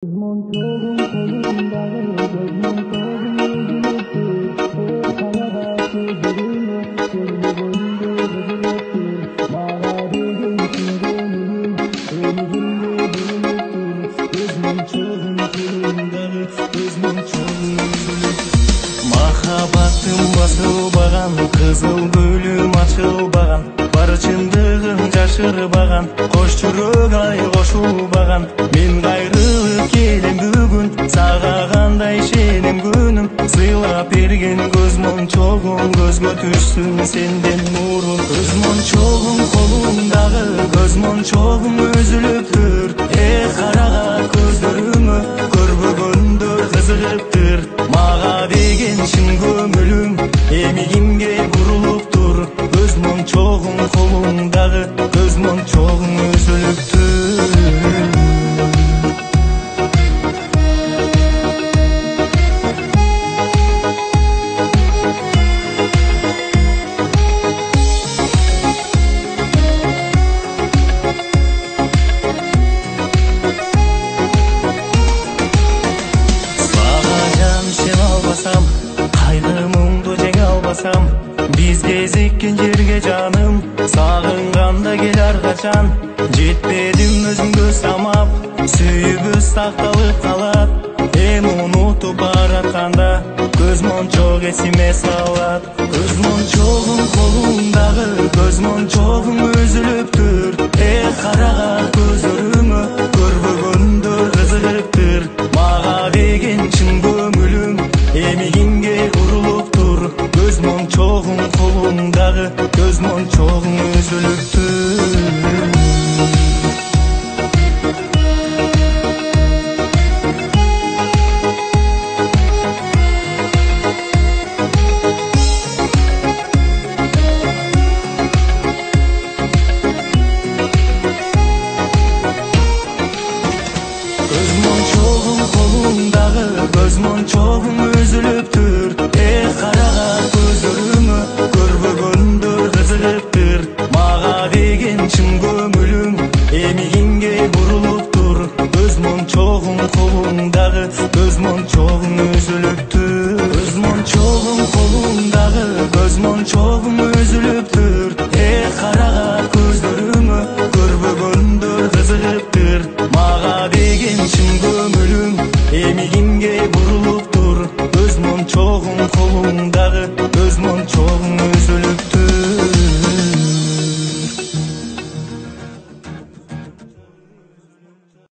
Махаббатым басылбаған, қызыл гүлім açылбаған, бар чындығын жашырбаған, қош жүрек ай қошылбаған. Мен қайрылып келем бүгін, саға қандай шенем күнім, сыйлап берген көз моншоғың көзге түссін сенден нұрын. Көз моншоғың қолыңдағы, көз моншоғың үзіліп тұр, қараға көздеріңі көрбөгөндөр қызығып тұр. Маға деген шын көңілім емегімге бұрылып тұр, көз моншоғың қолыңдағы, көз моншоғың үзіліп тұр. Қайғы мұңды жеңе албасам, біз кезіккен жерге жаным, сағынғанда кел әрқашан. Жетпедім өзімді самап, сүйіп сақталып қалат, ұнытып баратқанда көз моншоқ есіме салат. Көз моншоғың қолыңдағы, көз моншоғың үзіліп тұр, қараға көздеріңі көрбөгөндөр қызығып тұр. Маға деген шын көңілім емегімге ұрылып тұр, көз моншоғың қолыңдағы, көз моншоғың үзіліп тұр. Көз моншоғың қолыңдағы, көз моншоғың үзіліп тұр,